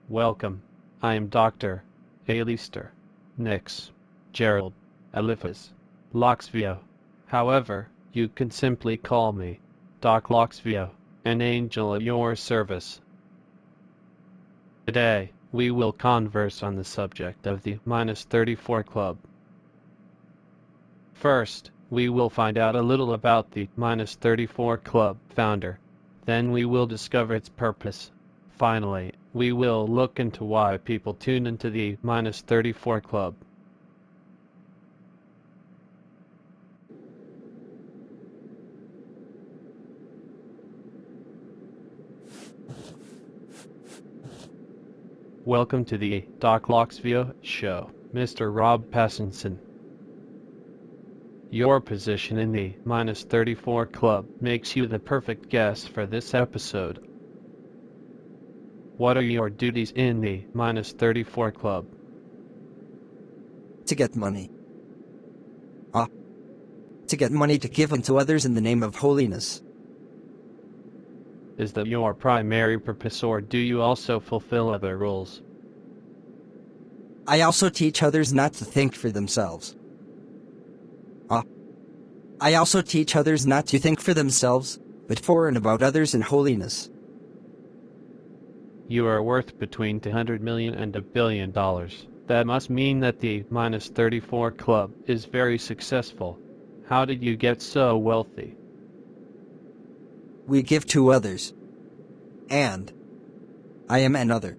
Welcome. I am Dr. Alistair Nix Gerald Eliphas LoXVIo. However, you can simply call me Doc LoXVIo, an angel at your service. Today, we will converse on the subject of the -34 Club. First, we will find out a little about the -34 Club founder. Then we will discover its purpose. Finally, we will look into why people tune into the -34 Club. Welcome to the Doc LoXVIo show, Mr. Robb Patterson. Your position in the -34 Club makes you the perfect guest for this episode. What are your duties in the -34 Club? To get money. To get money to give unto others in the name of holiness. Is that your primary purpose, or do you also fulfill other roles? I also teach others not to think for themselves. I also teach others not to think for themselves, but for and about others in holiness. You are worth between $200 million and $1 billion. That must mean that the -34 Club is very successful. How did you get so wealthy? We give to others. And I am another.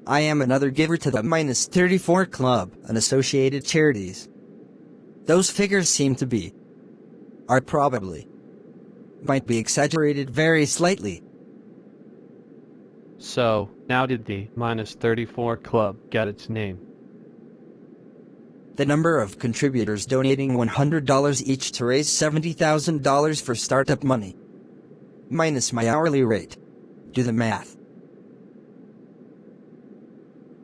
I am another giver to the -34 Club and associated charities. Those figures seem to be, are probably, might be exaggerated very slightly. So, how did the -34 Club get its name? The number of contributors donating $100 each to raise $70,000 for startup money. Minus my hourly rate. Do the math.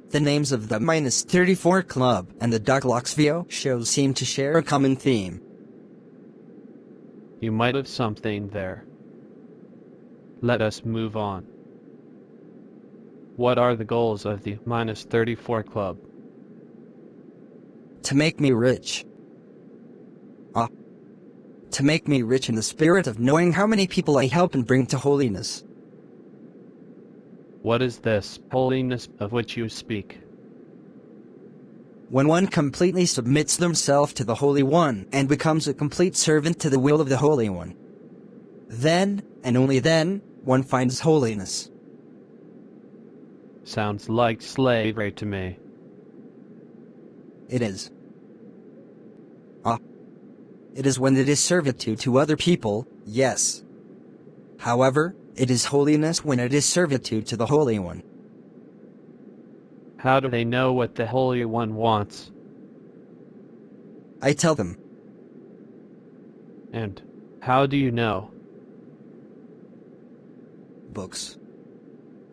The names of the -34 Club and the Doc LoXVIo show seem to share a common theme. You might have something there. Let us move on. What are the goals of the -34 Club? To make me rich. To make me rich in the spirit of knowing how many people I help and bring to holiness. What is this holiness of which you speak? When one completely submits themselves to the Holy One and becomes a complete servant to the will of the Holy One. Then, and only then, one finds holiness. Sounds like slavery to me. It is. It is when it is servitude to other people, yes. However, it is holiness when it is servitude to the Holy One. How do they know what the Holy One wants? I tell them. And how do you know? Books.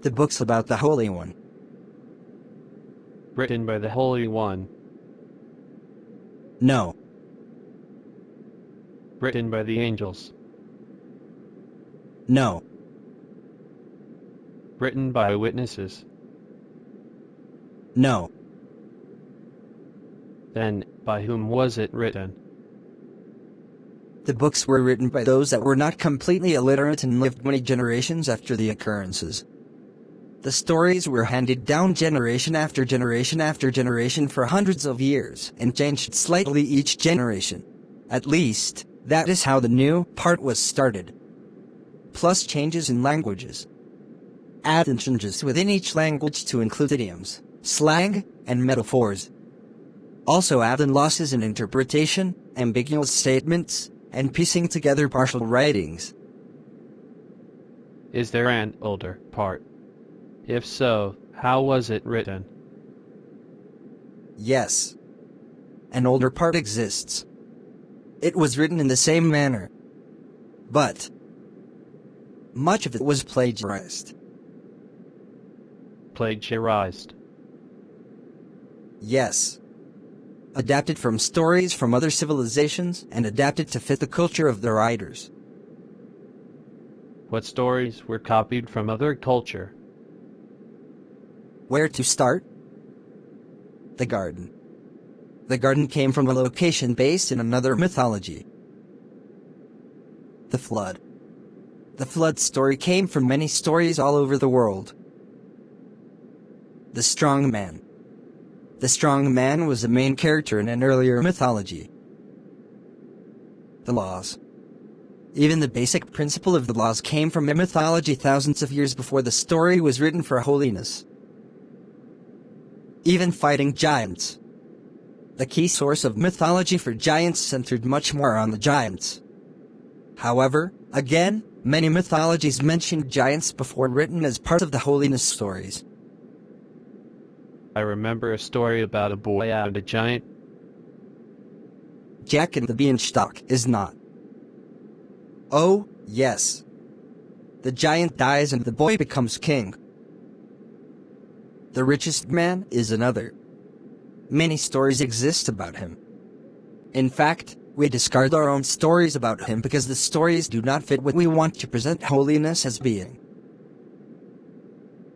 The books about the Holy One. Written by the Holy One. No. Written by the angels. No. Written by witnesses. No. Then, by whom was it written? The books were written by those that were not completely illiterate and lived many generations after the occurrences. The stories were handed down generation after generation after generation for hundreds of years and changed slightly each generation. At least, that is how the new part was started. Plus changes in languages. Add and changes within each language to include idioms, slang, and metaphors. Also add in losses in interpretation, ambiguous statements, and piecing together partial writings. Is there an older part? If so, how was it written? Yes. An older part exists. It was written in the same manner. But much of it was plagiarized. Plagiarized. Yes. Adapted from stories from other civilizations and adapted to fit the culture of the writers. What stories were copied from other culture? Where to start? The garden. The garden came from a location based in another mythology. The flood. The flood story came from many stories all over the world. The strong man. The strong man was the main character in an earlier mythology. The laws. Even the basic principle of the laws came from a mythology thousands of years before the story was written for holiness. Even fighting giants. The key source of mythology for giants centered much more on the giants. However, again, many mythologies mentioned giants before written as part of the holiness stories. I remember a story about a boy and a giant. Jack and the Beanstalk is not. Oh, yes. The giant dies and the boy becomes king. The richest man is another. Many stories exist about him. In fact, we discard our own stories about him because the stories do not fit what we want to present holiness as being.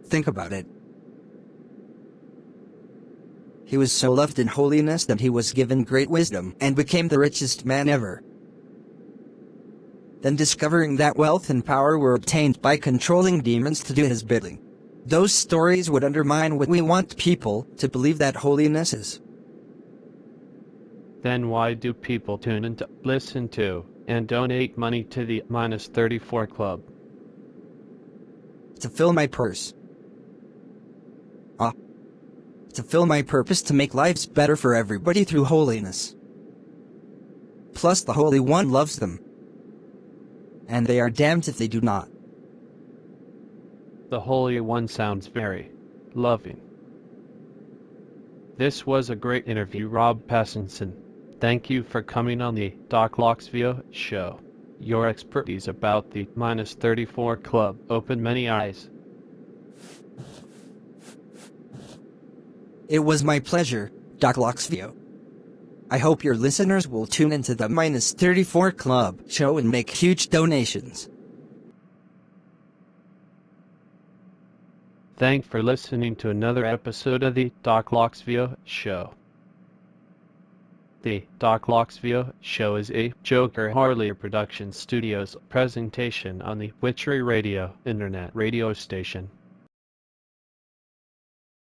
Think about it. He was so loved in holiness that he was given great wisdom and became the richest man ever. Then discovering that wealth and power were obtained by controlling demons to do his bidding. Those stories would undermine what we want people to believe that holiness is. Then why do people tune in to, listen to, and donate money to the -34 Club? To fill my purse. To fill my purpose to make lives better for everybody through holiness. Plus the Holy One loves them. And they are damned if they do not. The Holy One sounds very loving. This was a great interview, Robb Patterson. Thank you for coming on the LoXVIo show. Your expertise about the -34 Club opened many eyes. It was my pleasure, LoXVIo. I hope your listeners will tune into the -34 Club show and make huge donations. Thanks for listening to another episode of the LoXVIo show. The LoXVIo show is a Joker Harley Production Studios presentation on the Witchery Radio internet radio station.